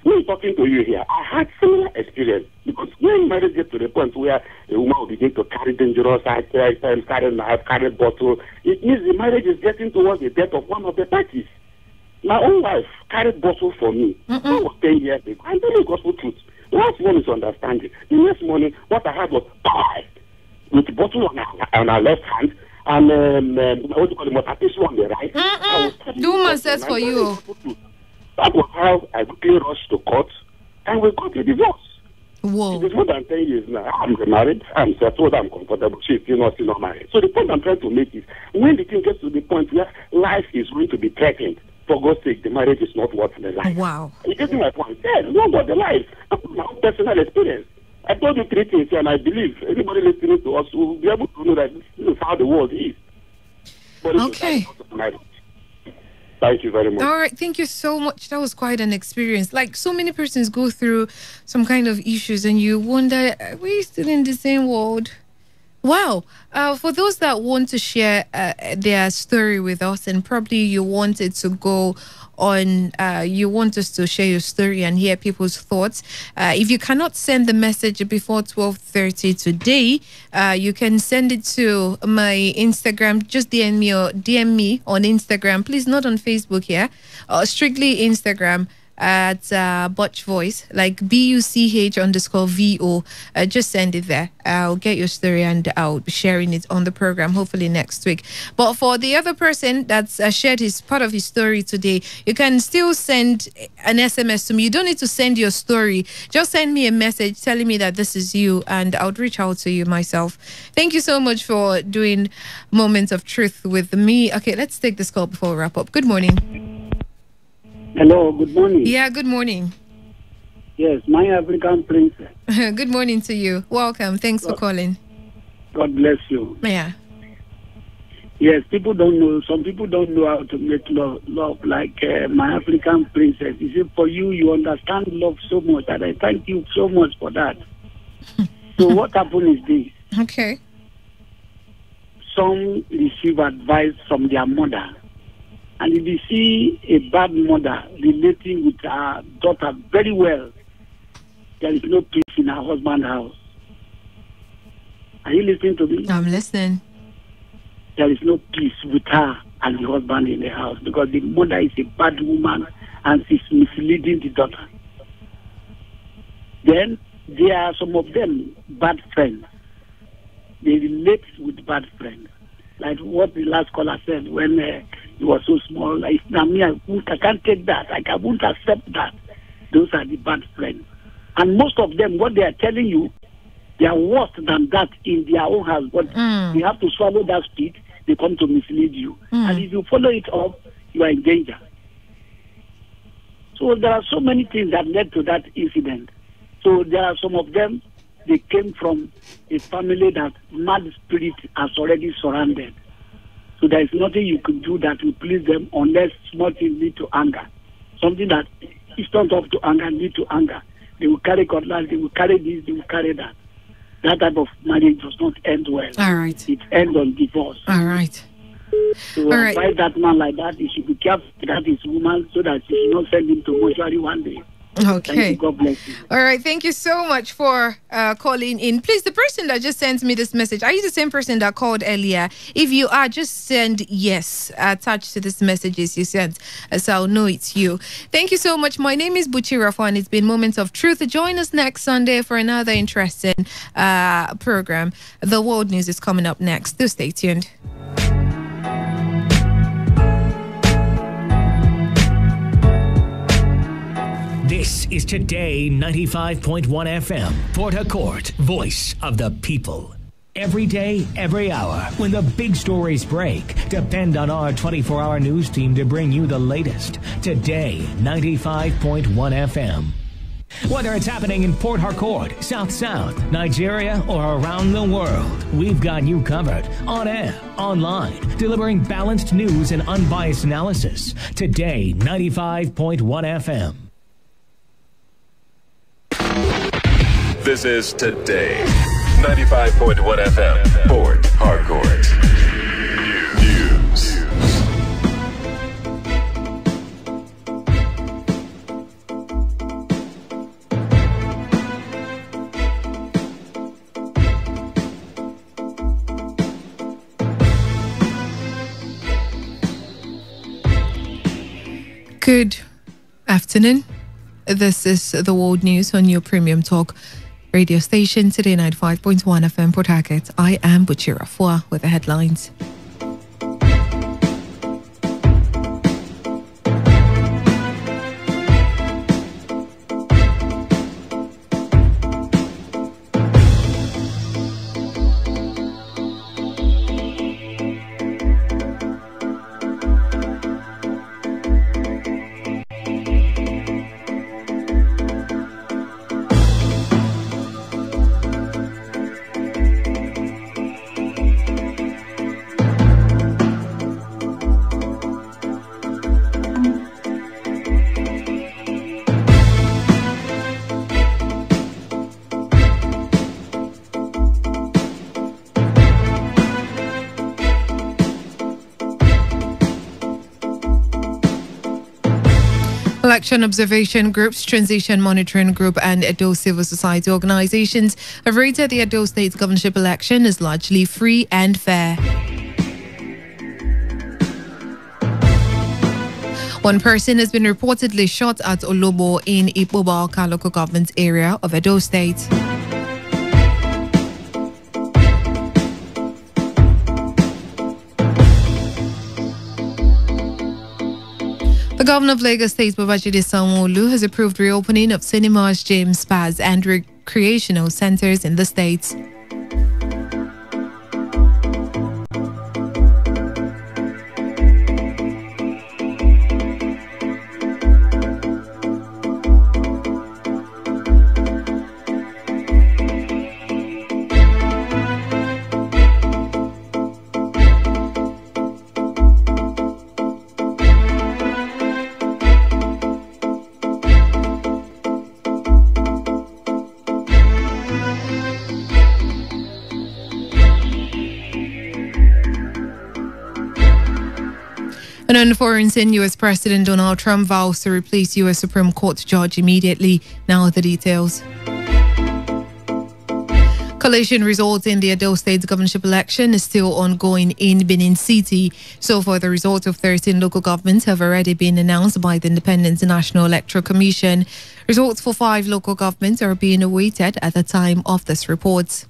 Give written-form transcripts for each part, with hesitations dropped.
Me talking to you here, I had similar experience. Because when marriage gets to the point where a woman will begin to carry dangerous items, carry knife, carry bottle, it means the marriage is getting towards the death of one of the parties. My own wife carried bottle for me. That was 10 years ago. I'm telling you gospel truth. Last one is understanding. The next morning, what I had was pie with the bottle on our left hand and what do you call it, motivation on the right. Do my sense for you. That was how I quickly rushed to court and we got a divorce. Whoa. It is more than 10 years now. I'm married, I'm settled, I'm comfortable. She's still not married. So the point I'm trying to make is when the thing gets to the point where life is going to be threatened, for God's sake, the marriage is not worth the life. Wow. You get my point? Yeah, it's not worth the life. That's my own personal experience. I told you 3 things here, and I believe everybody listening to us will be able to know that this is how the world is. But okay. Thank you very much. All right, thank you so much. That was quite an experience. Like, so many persons go through some kind of issues and you wonder, are we still in the same world? Wow. For those that want to share their story with us, and probably you want it to go on, you want us to share your story and hear people's thoughts. If you cannot send the message before 12:30 today, you can send it to my Instagram. Just DM me on Instagram. Please, not on Facebook here. Strictly Instagram at Butch Voice, like BUCH_VO. Just send it there. I'll get your story and I'll be sharing it on the program hopefully next week. But for the other person that's shared his part of his story today, you can still send an SMS to me. You don't need to send your story. Just send me a message telling me that this is you and I'll reach out to you myself. Thank you so much for doing Moments of Truth with me. Okay, let's take this call before we wrap up. Good morning. Hello, good morning. Yeah, good morning. Yes, my African princess. Good morning to you. Welcome. Thanks for calling. God bless you. Yeah. Yes, people don't know. Some people don't know how to make love like my African princess. You see, for you, you understand love so much, and I thank you so much for that. So what happened is this. Okay. Some receive advice from their mother. And if you see a bad mother relating with her daughter very well, there is no peace in her husband's house. Are you listening to me? I'm listening. There is no peace with her and the husband in the house because the mother is a bad woman and she's misleading the daughter. Then there are some of them bad friends. They relate with bad friends. Like what the last caller said when he was so small. Like, I can't take that. I won't accept that. Those are the bad friends. And most of them, what they are telling you, they are worse than that in their own house. But you have to swallow that spit. They come to mislead you. And if you follow it up, you are in danger. So there are so many things that led to that incident. So there are some of them, they came from a family that mad spirit has already surrounded. So there is nothing you can do that will please them unless small things lead to anger. Something that is not up to anger lead to anger. They will carry cutlass, they will carry this, they will carry that. That type of marriage does not end well. All right. It ends on divorce. All right. So why that man like that, he should be careful that his woman so that she should not send him to mortuary one day. Okay. Thank you. God bless you. All right. Thank you so much for calling in. Please, the person that just sent me this message, are you the same person that called earlier? If you are, just send yes attached to this messages you sent, so I'll know it's you. Thank you so much. My name is Buchi Rafa, and it's been Moments of Truth. Join us next Sunday for another interesting program. The world news is coming up next. Do stay tuned. This is Today 95.1 FM, Port Harcourt, voice of the people. Every day, every hour, when the big stories break, depend on our 24-hour news team to bring you the latest. Today 95.1 FM. Whether it's happening in Port Harcourt, South, Nigeria, or around the world, we've got you covered. On air, online, delivering balanced news and unbiased analysis. Today 95.1 FM. This is Today 95.1 FM, Port Harcourt. News. Good afternoon. This is the World News on your Premium Talk radio station, Today 95.1 FM Port Harcourt. I am Buchira Fua with the headlines. Election observation groups, transition monitoring group and Edo civil society organizations have rated the Edo State governorship election as largely free and fair. One person has been reportedly shot at Olobo in Ipoba local government area of Edo State. The governor of Lagos State, Babajide Sanwo-Olu, has approved reopening of cinemas, gyms, spas and recreational centers in the state. And on foreign scene, U.S. President Donald Trump vows to replace U.S. Supreme Court judge immediately. Now the details. Collation results in the Edo State governorship election is still ongoing in Benin City. So far, the results of 13 local governments have already been announced by the Independent National Electoral Commission. Results for 5 local governments are being awaited at the time of this report.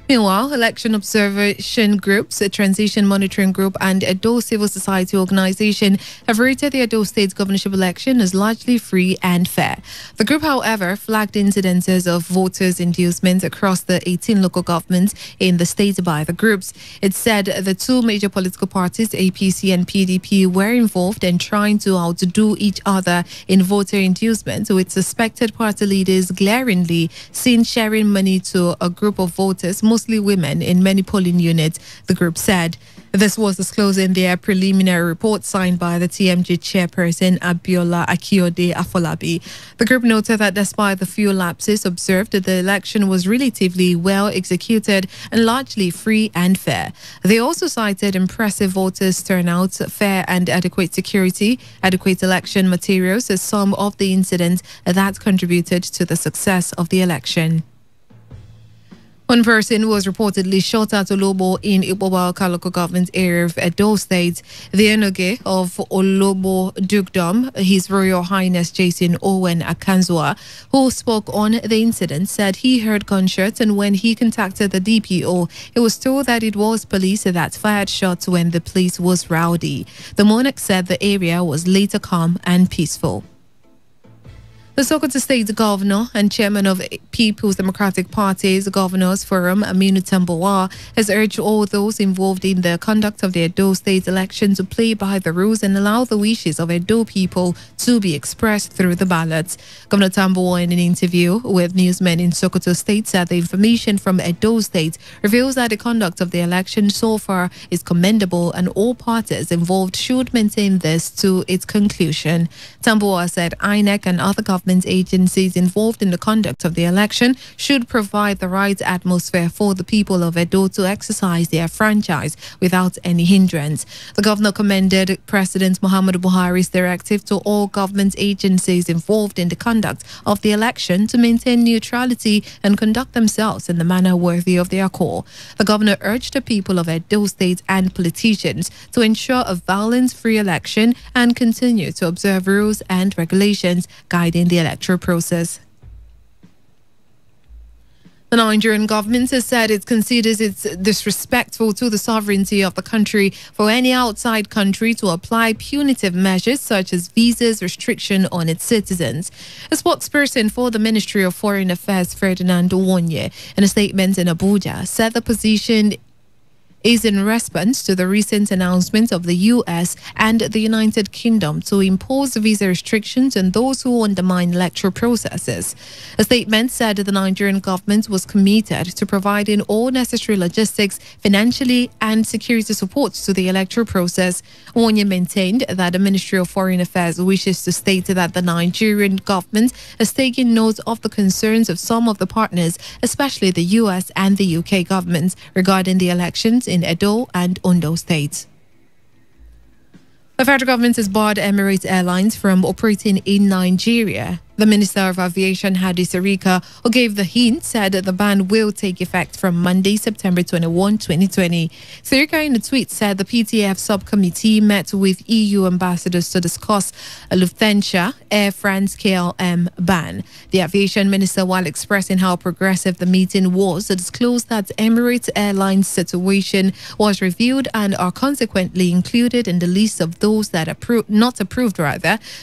Meanwhile, election observation groups, a transition monitoring group and Edo civil society organization have rated the Edo State governorship election as largely free and fair. The group, however, flagged incidences of voters' inducement across the 18 local governments in the state by the groups. It said the 2 major political parties, APC and PDP, were involved in trying to outdo each other in voter inducement, with suspected party leaders glaringly seen sharing money to a group of voters, mostly women, in many polling units, the group said. This was disclosed in their preliminary report signed by the TMG chairperson Abiola Akiode Afolabi. The group noted that despite the few lapses observed, the election was relatively well executed and largely free and fair. They also cited impressive voters' turnout, fair and adequate security, adequate election materials as some of the incidents that contributed to the success of the election. One person was reportedly shot at Olobo in Ipoba local government area of Edo State. The Enoge of Olobo Dukedom, His Royal Highness Jason Owen Akanzua, who spoke on the incident, said he heard gunshots, and when he contacted the DPO, he was told that it was police that fired shots when the place was rowdy. The monarch said the area was later calm and peaceful. The Sokoto State Governor and Chairman of People's Democratic Party's Governors Forum, Aminu Tambuwal, has urged all those involved in the conduct of the Edo State election to play by the rules and allow the wishes of Edo people to be expressed through the ballots. Governor Tambuwal, in an interview with newsmen in Sokoto State, said the information from Edo State reveals that the conduct of the election so far is commendable and all parties involved should maintain this to its conclusion. Tambuwal said INEC and other government government agencies involved in the conduct of the election should provide the right atmosphere for the people of Edo to exercise their franchise without any hindrance. The governor commended President Muhammadu Buhari's directive to all government agencies involved in the conduct of the election to maintain neutrality and conduct themselves in the manner worthy of their call. The governor urged the people of Edo State and politicians to ensure a violence-free election and continue to observe rules and regulations guiding the electoral process. The Nigerian government has said it considers it disrespectful to the sovereignty of the country for any outside country to apply punitive measures such as visas restriction on its citizens. A spokesperson for the Ministry of Foreign Affairs, Ferdinand Onye, in a statement in Abuja, said the position is in response to the recent announcement of the U.S. and the United Kingdom to impose visa restrictions on those who undermine electoral processes. A statement said the Nigerian government was committed to providing all necessary logistics, financially and security support to the electoral process. Onye maintained that the Ministry of Foreign Affairs wishes to state that the Nigerian government has taken note of the concerns of some of the partners, especially the U.S. and the UK governments, regarding the elections in Edo and Ondo states. The federal government has barred Emirates Airlines from operating in Nigeria. The Minister of Aviation, Hadi Sirika, who gave the hint, said that the ban will take effect from Monday, September 21, 2020. Sirika, in a tweet, said the PTF subcommittee met with EU ambassadors to discuss a Lufthansa Air France KLM ban. The aviation minister, while expressing how progressive the meeting was, disclosed that Emirates Airlines' situation was reviewed and are consequently included in the list of those that are not approved,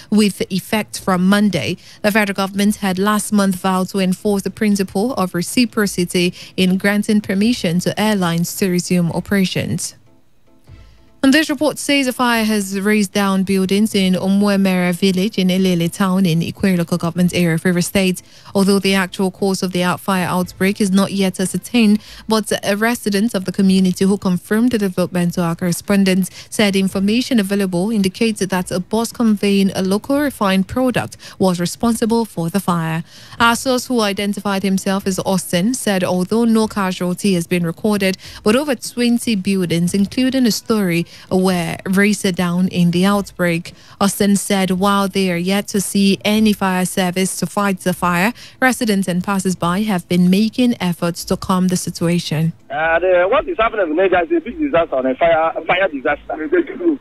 with effect from Monday. The federal government had last month vowed to enforce the principle of reciprocity in granting permission to airlines to resume operations. And this report says a fire has razed down buildings in Omwemere village in Ilele town in Ikwe local government area of River State. Although the actual cause of the fire outbreak is not yet ascertained, but a resident of the community who confirmed the development to our correspondent said information available indicates that a bus conveying a local refined product was responsible for the fire. Our source, who identified himself as Austin, said although no casualty has been recorded, but over 20 buildings, including a story, were razed down in the outbreak. Austin said while they are yet to see any fire service to fight the fire, residents and passers-by have been making efforts to calm the situation. What is happening in Nigeria is a big disaster, a fire disaster.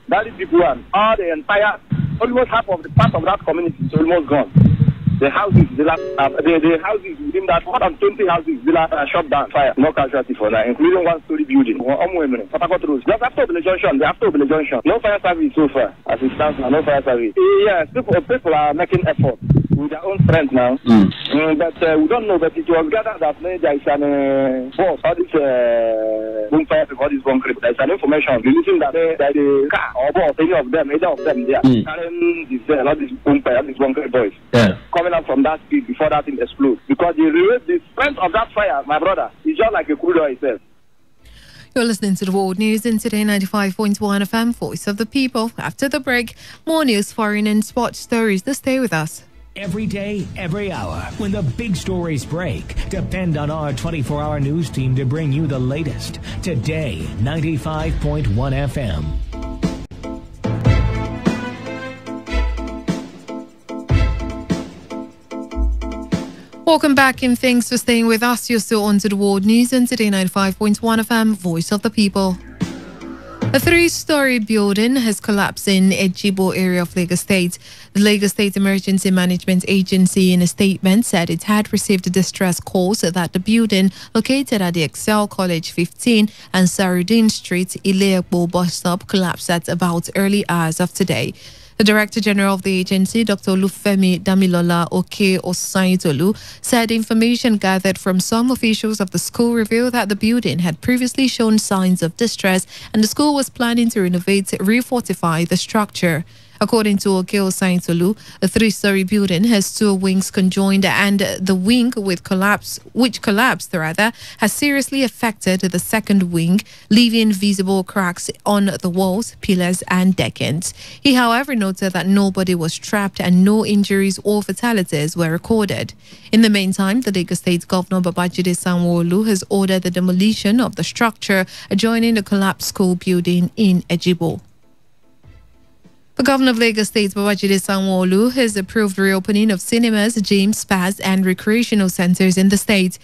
That is people and all the entire, almost half of the part of that community is almost gone. The houses, the houses within that, more than 20 houses, shut down fire. No casualty for now, including one-story building. Just after the junction, no fire service so far. As it stands now, no fire service. Yes, people are making effort with their own strength now. But we don't know, but it was gathered that there is an boss, all this bonfire, all this concrete. There is an information releasing that the car or boss, either of them, they are carrying this bonfire, these concrete boys. Yeah. Coming up from that speed before that thing explodes. Because the strength of that fire, my brother, is just like a crude oil itself. You're listening to the World News in Today 95.1 FM, Voice of the People. After the break, more news, foreign and sports stories. Just stay with us. Every day, every hour, when the big stories break, depend on our 24-hour news team to bring you the latest. Today 95.1 FM. Welcome back and thanks for staying with us. You're still on to the World News and Today 95.1 FM, Voice of the People. A 3-story building has collapsed in Ejibo area of Lagos State. The Lagos State Emergency Management Agency, in a statement, said it had received distress calls that the building located at the Excel College 15 and Sarudin Street, Ile-Epo bus stop collapsed at about early hours of today. The Director General of the agency, Dr. Olufemi Damilola Oke Osaitolu, said information gathered from some officials of the school revealed that the building had previously shown signs of distress and the school was planning to renovate, refortify the structure. According to Okeo Saintolu, a 3-story building has 2 wings conjoined, and the wing which collapsed has seriously affected the second wing, leaving visible cracks on the walls, pillars and deckings. He, however, noted that nobody was trapped and no injuries or fatalities were recorded. In the meantime, the Lagos State Governor Babajide Sanwo-Olu has ordered the demolition of the structure adjoining the collapsed school building in Ejibo. The Governor of Lagos State, Babajide Sanwo-Olu, has approved reopening of cinemas, gyms, spas and recreational centers in the state.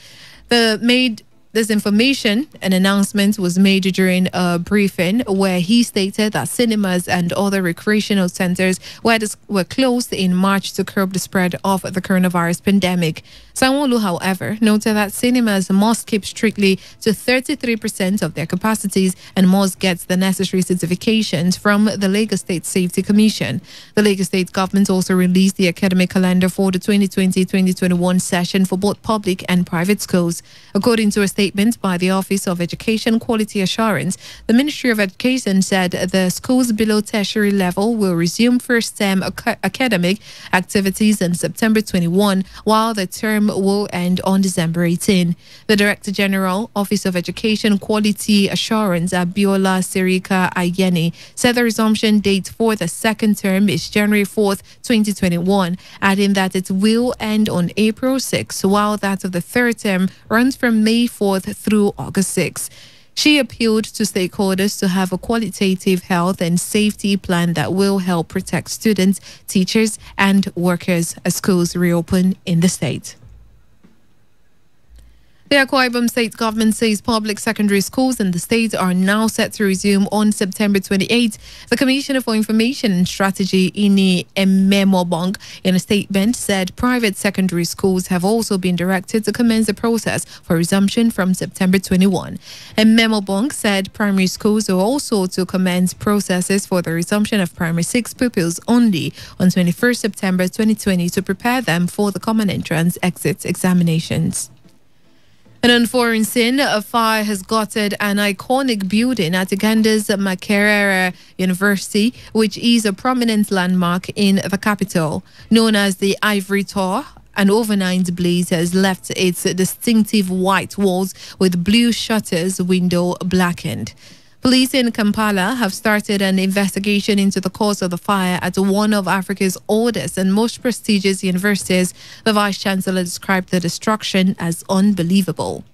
This information, an announcement was made during a briefing where he stated that cinemas and other recreational centers were closed in March to curb the spread of the coronavirus pandemic. Sanwo-Olu, however, noted that cinemas must keep strictly to 33% of their capacities and must get the necessary certifications from the Lagos State Safety Commission. The Lagos State government also released the academic calendar for the 2020-2021 session for both public and private schools. According to a statement by the Office of Education Quality Assurance, the Ministry of Education said the schools below tertiary level will resume first-term academic activities on September 21, while the term will end on December 18. The Director General, Office of Education Quality Assurance, Abiola Sirika Ayeni, said the resumption date for the second term is January 4th, 2021, adding that it will end on April 6, while that of the third term runs from May 4th through August 6th. She appealed to stakeholders to have a qualitative health and safety plan that will help protect students, teachers, and workers as schools reopen in the state. The Akwa Ibom State government says public secondary schools in the state are now set to resume on September 28. The Commissioner for Information and Strategy, Ini Ememobong, in a statement said private secondary schools have also been directed to commence the process for resumption from September 21. Ememobong said primary schools are also to commence processes for the resumption of primary 6 pupils only on 21st September 2020 to prepare them for the common entrance exit examinations. And on foreign scene, a fire has gutted an iconic building at Uganda's Makerere University, which is a prominent landmark in the capital. Known as the Ivory Tower, an overnight blaze has left its distinctive white walls with blue shutters window blackened. Police in Kampala have started an investigation into the cause of the fire at one of Africa's oldest and most prestigious universities. The Vice-Chancellor described the destruction as unbelievable.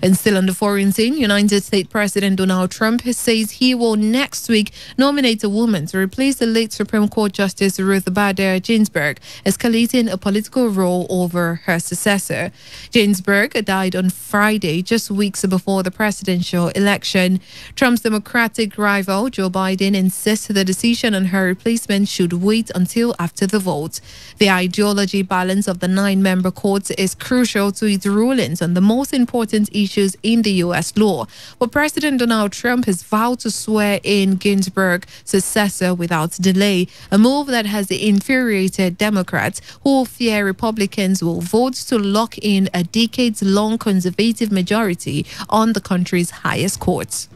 And still on the foreign scene, United States President Donald Trump says he will next week nominate a woman to replace the late Supreme Court Justice Ruth Bader Ginsburg, escalating a political row over her successor. Ginsburg died on Friday, just weeks before the presidential election. Trump's Democratic rival, Joe Biden, insists the decision on her replacement should wait until after the vote. The ideology balance of the 9-member court is crucial to its rulings on the most important issues in the U.S. law. But President Donald Trump has vowed to swear in Ginsburg's successor without delay, a move that has infuriated Democrats who fear Republicans will vote to lock in a decades-long conservative majority on the country's highest courts.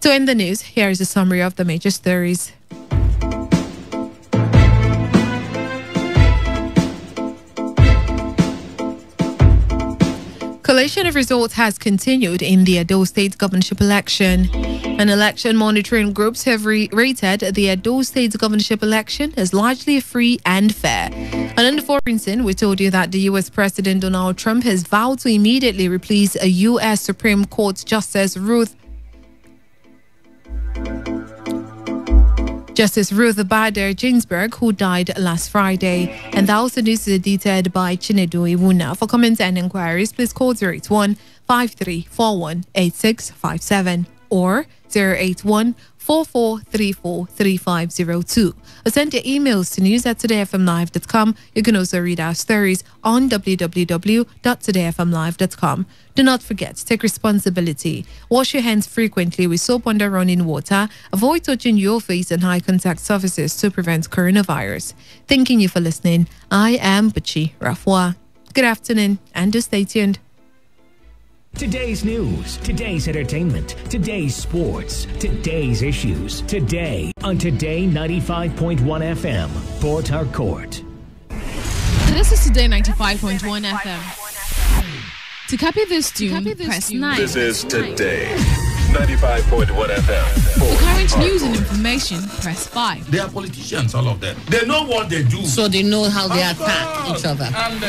To end the news, here is a summary of the major stories. Collation of results has continued in the Edo State governorship election. And election monitoring groups have rated the Edo State governorship election as largely free and fair. And in the foreign scene, we told you that the U.S. President Donald Trump has vowed to immediately replace a U.S. Supreme Court Justice Ruth Bader Ginsburg, who died last Friday. And that also news is edited by Chinedu Iwuna. For comments and inquiries, please call 081-5341-8657 or 081-4434-3502. Or send your emails to news@todayfmlive.com. You can also read our stories on www.todayfmlive.com. Do not forget, take responsibility. Wash your hands frequently with soap under running water. Avoid touching your face and high contact surfaces to prevent coronavirus. Thanking you for listening. I am Buchi Rafwa. Good afternoon and do stay tuned. Today's news, today's entertainment, today's sports, today's issues. Today on Today 95.1 FM, Port Harcourt. This is Today 95.1 FM. To copy this tune, press 9. This is Today 95.1 FM. For current news and information, press 5. They are politicians, all of them. They know what they do. So they know how they attack each other. And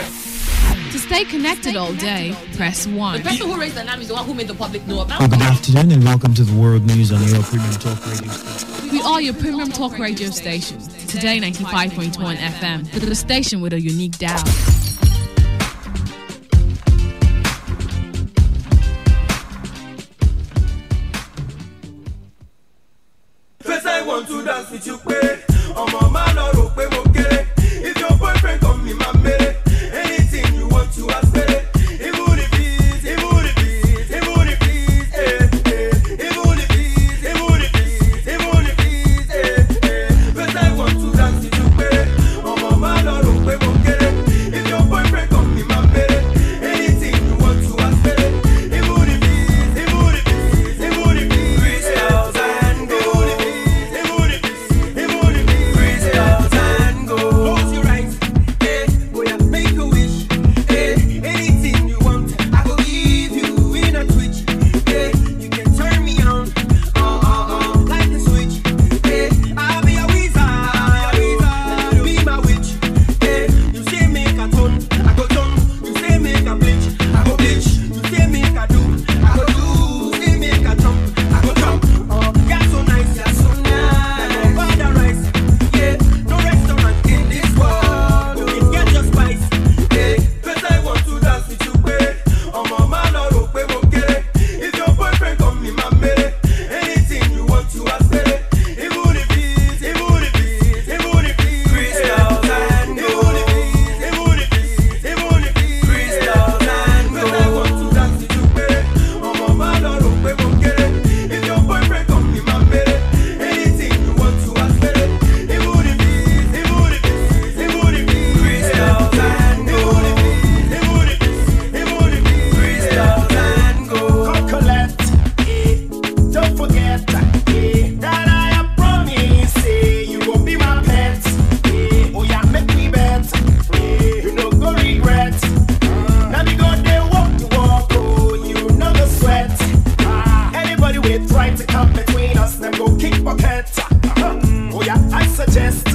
To stay connected all day, press 1. The person who raised the alarm is the one who made the public know about Good afternoon and welcome to the World News on your Premium Talk Radio station. We are your premium talk radio station. Today 95.1 FM, the station with a unique dial. First I want to dance with you, babe. I'm a man or okay. If your boyfriend come in my bed, anything you want to ask, babe. Trying to come between us, then go kick bucket. Oh yeah, I suggest